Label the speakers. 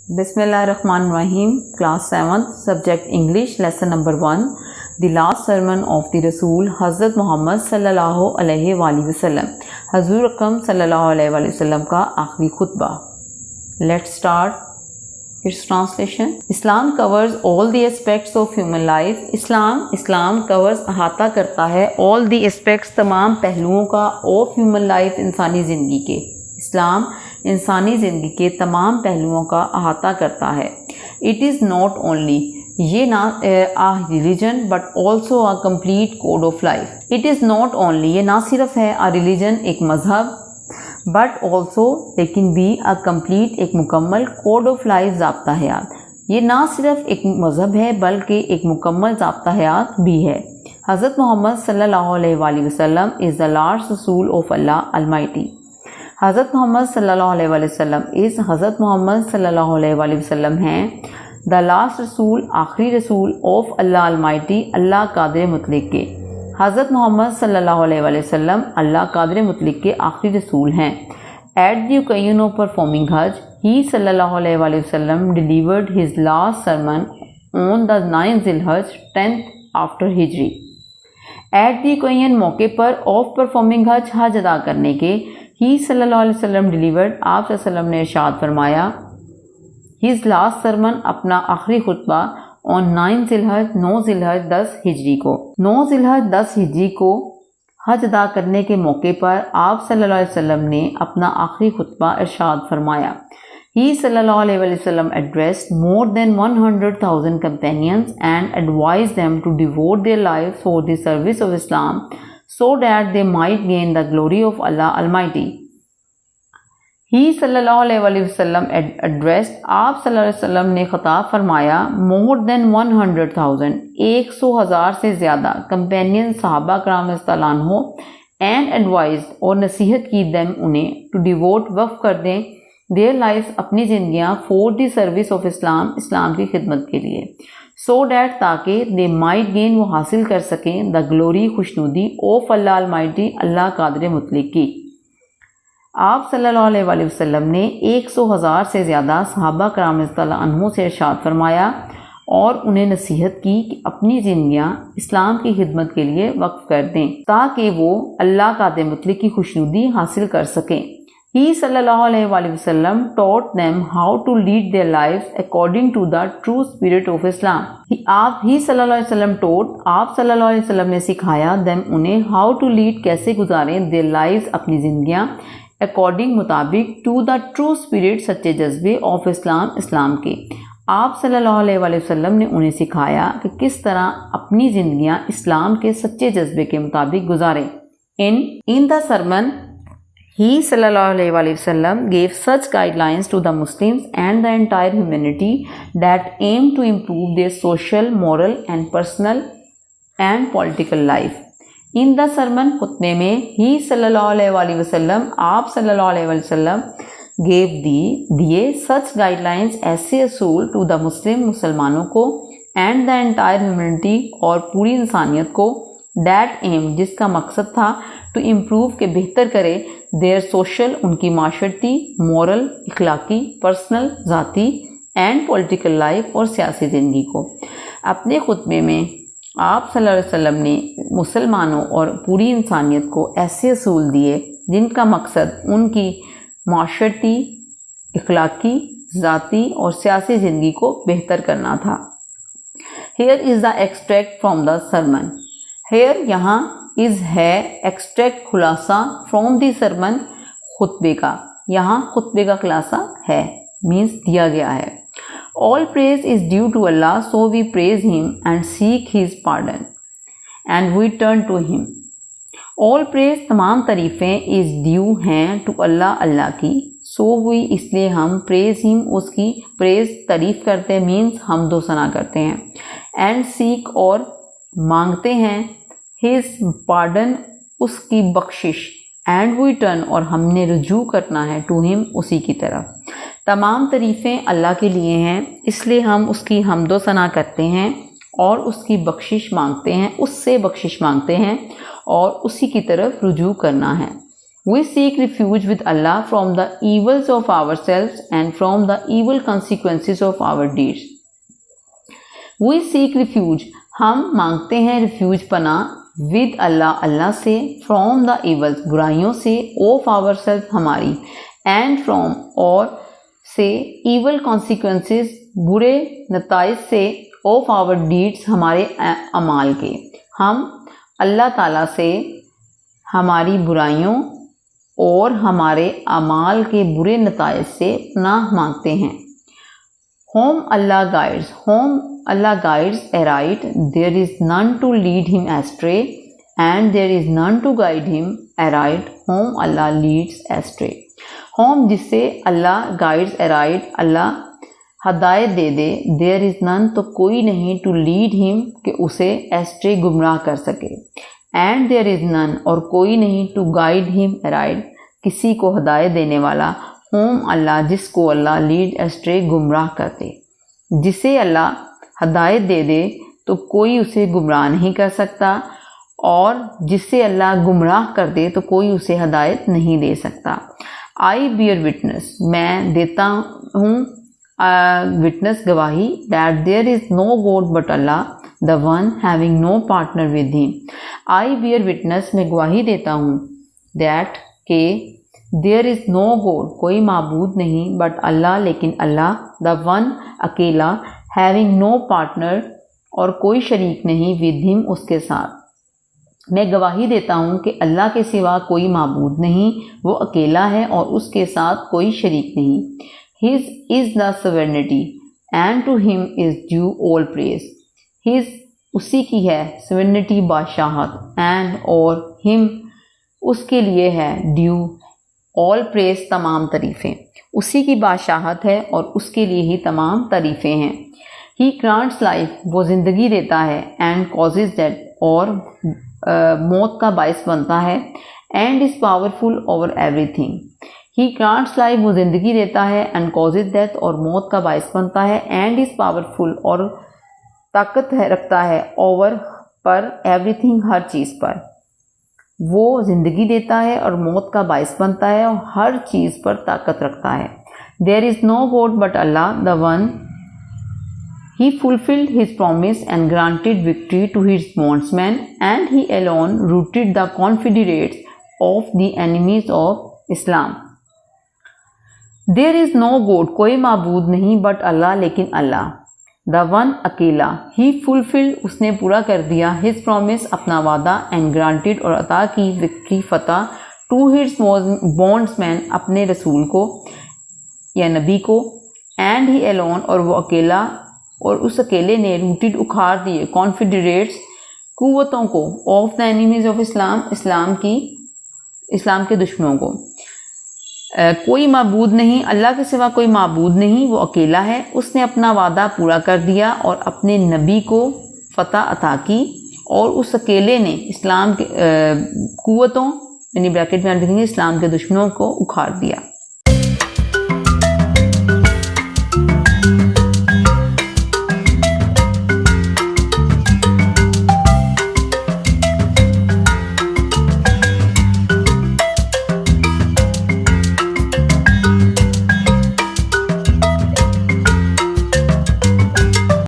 Speaker 1: Bismillahirrahmanirrahim. Class 7th, subject English, lesson number 1. The last sermon of the Rasool Hazrat Muhammad sallallahu alaihi wasallam. Hazur Akram sallallahu alaihi wasallam का आखिरी खुतबा. Let's start its translation. Islam covers all the aspects of human life. Islam covers अहाता करता है all the aspects, तमाम पहलुओं का of human life, इंसानी ज़िंदगी के. इस्लाम इंसानी ज़िंदगी के तमाम पहलुओं का अहाता करता है. इट इज़ नॉट ओनली, ये ना a religion but also a complete code of life. It is not only, ये ना सिर्फ है आ रिलीजन एक मज़हब, बट ऑल्सो लेकिन भी आ कम्प्लीट एक मुकम्मल कोड ऑफ लाइफ ज़ाब्ता हयात. ये ना सिर्फ एक मज़हब है बल्कि एक मुकम्मल ज़ाब्ता हयात भी है. हज़रत मोहम्मद सल्लल्लाहु अलैहि वसल्लम इज़ द लास्ट रसूल ऑफ अल्लाह अलमाइटी. हज़रत मोहम्मद सल्लल्लाहु अलैहि वसल्लम हज़रत मोहम्मद सल्लल्लाहु अलैहि वसल्लम हैं द लास्ट रसूल, आखिरी रसूल ऑफ अल्लाह अलमाइटी, अल्लाह कादिर मुतलक के. हज़रत मोहम्मद सल्लल्लाहु अलैहि वसल्लम अल्लाह कादिर मुतलक के आखिरी रसूल हैं. At the occasion of performing हज, ही सल्लल्लाहु अलैहि वसल्लम delivered his last sermon on the 9th ज़िलहज 10th after Hijri. At the occasion मौके पर ऑफ परफॉर्मिंग हज अदा करने के, ही सल्लल्लाहु अलैहि वसल्लम डिलीवर्ड, आप वसल्लम ने इरशाद फरमाया, हिज लास्ट सरमन अपना आखिरी खुतबा ऑन 9 ज़िलहज 9 ज़िलहज 10 हिजरी को 9 ज़िलहज 10 हिजरी को हज अदा करने के मौके पर आप सल्लल्लाहु अलैहि वसल्लम ने अपना आखिरी खुतबा इरशाद फरमाया. ही सल्लल्लाहु अलैहि वसल्लम addressed more than 100,000 companions and advised them to devote their lives for the service of Islam so that they might gain the glory of Allah Almighty. ही सल्लल्लाहु अलैहि वसल्लम एड्रेस्ड, आप सल्लल्लाहु अलैहि वसल्लम ने खिताब फरमाया, मोर देन 100,000 100,000 से ज़्यादा कंपेनियन सहाबा कराम रज़ियल्लाहु अन्हो एंड एडवाइज्ड और नसीहत की देम उन्हें टू डिवोट वक्फ कर दें देयर लाइफ अपनी ज़िंदगियाँ for the service of Islam, इस्लाम की खिदमत के लिए. सो डैट ताकि दे माइट गेन वो हासिल कर सकें द ग्लोरी खुशनुदी ऑफ अल्लाह अलमाइटी, अल्लाह कादिर मुतलक की. आप सल्लल्लाहु अलैहि वसल्लम ने 100,000 से ज़्यादा सहाबा कराम रज़ियल्लाहु अन्हुम से इरशाद फरमाया और उन्हें नसीहत की कि अपनी ज़िंदगियाँ इस्लाम की खिदमत के लिए वक्फ कर दें ताकि वो अल्लाह कादिर मुतलक की खुशनुदी हासिल कर सकें. He sallallahu alaihi wasallam taught them how to lead their lives according to the true spirit of Islam. He sallallahu alaihi wasallam taught, आप sallallahu alaihi wasallam ने सिखाया them उन्हें how to lead, कैसे गुजारें their lives, अपनी ज़िंदगियाँ according मुताबिक to the true spirit, सच्चे जज्बे of Islam, इस्लाम के. आप सल्लल्लाहु अलैहि वसल्लम ने उन्हें सिखाया कि किस तरह अपनी ज़िंदगियाँ इस्लाम के सच्चे जज्बे के मुताबिक गुजारें. In the sermon, he sallallahu alaihi wasallam gave such guidelines to the Muslims and the entire humanity that aim to improve their social, moral and personal and political life. In the sermon, खुतबे में he sallallahu alaihi wasallam, आप sallallahu alaihi wasallam gave दिए such guidelines, ऐसे असूल to the Muslim, मुसलमानों को and the entire humanity और पूरी इंसानियत को, that aim, जिसका मकसद था to improve के बेहतर करे देयर सोशल, उनकी माशरती, मॉरल इखलाकी, पर्सनल ज़ाती एंड पॉलिटिकल लाइफ और सियासी ज़िंदगी को. अपने खुतबे में आप सल्लल्लाहु अलैहि वसल्लम ने मुसलमानों और पूरी इंसानियत को ऐसे असूल दिए जिनका मकसद उनकी माशरती, इखलाकी, ज़ाती और सियासी ज़िंदगी को बेहतर करना था. Here is the extract from the sermon. Here यहाँ इज़ है एक्सट्रैक्ट खुलासा फ्रॉम दी सरमन, खुतबे का, यहाँ खुतबे का खुलासा है, मीन्स दिया गया है. All praise is due to Allah, so we praise him and seek his pardon and we turn to him. All praise तमाम तारीफ़ें इज़ ड्यू हैं टू अल्लाह, अल्लाह की, सो वी इसलिए हम प्रेज हिम, उसकी प्रेज तारीफ़ करते हैं, मीन्स हम दो सना करते हैं, एंड सीक और मांगते हैं, हिज पार्डन उसकी बख्शिश, एंड वी टर्न और हमने रुजू करना है टू हिम उसी की तरफ. तमाम तारीफ़ें अल्लाह के लिए हैं, इसलिए हम उसकी हमदो सना करते हैं और उसकी बख्शिश मांगते हैं, उससे बख्शिश मांगते हैं और उसी की तरफ रुजू करना है. We seek refuge with Allah from the evils of ourselves and from the evil consequences of our deeds. We seek refuge, हम मांगते हैं refuge पनाह with Allah, अल्लाह से, from the evils, बुराइयों से, of ourselves, हमारी, and from, और से, evil consequences, बुरे नताइज से, of our deeds, हमारे अमाल के. हम अल्लाह ताला से हमारी बुराइयों और हमारे अमाल के बुरे नताइज से पनाह मांगते हैं. Whom Allah guides aright, there is none to lead him astray, and there is none to guide him aright, whom Allah leads astray. Whom जिससे Allah guides aright, Allah हदायत दे दे, there is none तो कोई नहीं to lead him कि उसे astray गुमराह कर सके, and there is none और कोई नहीं to guide him aright किसी को हदायत देने वाला, whom Allah जिसको अल्लाह lead astray गुमराह करते. जिसे अल्लाह हदायत दे दे तो कोई उसे गुमराह नहीं कर सकता, और जिससे अल्लाह गुमराह कर दे तो कोई उसे हदायत नहीं दे सकता. आई बियर विटनेस, मैं देता हूँ विटनेस गवाही, that there is no god but Allah, the one having no partner with him. I bear witness, मैं गवाही देता हूँ, दैट के देयर इज़ नो गॉड, कोई माबूद नहीं, बट अल्लाह, लेकिन अल्लाह, द वन, अकेला, हैविंग नो पार्टनर, और कोई शरीक नहीं, विद हिम, उसके साथ. मैं गवाही देता हूँ कि अल्लाह के सिवा कोई माबूद नहीं, वो अकेला है और उसके साथ कोई शरीक नहीं. His is the sovereignty and to him is due all praise. His उसी की है, सवर्निटी बादशाहत, एंड और हिम उसके लिए है, ड्यू ऑल प्रेज तमाम तारीफ़ें, उसी की बादशाहत है और उसके लिए ही तमाम तारीफ़ें हैं. ही ग्रांट्स लाइफ, वो ज़िंदगी देता है, एंड कॉजेज डेथ, और मौत का बायस बनता है, and is powerful over everything. He grants life, वो ज़िंदगी देता है, एंड कॉजेज डेथ, और मौत का बायस बनता है, एंड इज़ पावरफुल, और ताकत रखता है, ओवर पर, एवरीथिंग, हर चीज़ पर. वो ज़िंदगी देता है और मौत का बायस बनता है और हर चीज़ पर ताकत रखता है. There is no god but Allah, the one, he fulfilled his promise and granted victory to his bondsmen, and he alone routed the confederates of the enemies of Islam. There is no God, कोई माबूद नहीं, but Allah, लेकिन अल्लाह, the one, अकेला, he fulfilled, उसने पूरा कर दिया, his promise, अपना वादा, and granted, और अता की, victory, फतह, to his bondsmen, अपने रसूल को या नबी को, and he alone, और वो अकेला, और उस अकेले ने रूटेड, उखाड़ दिए, कॉन्फिडरेट्स, कुव्वतों को, of the enemies of Islam, इस्लाम के दुश्मनों को. कोई माबूद नहीं, अल्लाह के सिवा कोई माबूद नहीं, वो अकेला है, उसने अपना वादा पूरा कर दिया और अपने नबी को फतह अता की, और उस अकेले ने इस्लाम के कुव्वतों, यानी ब्रैकेट में आप देखेंगे, इस्लाम के दुश्मनों को उखाड़ दिया.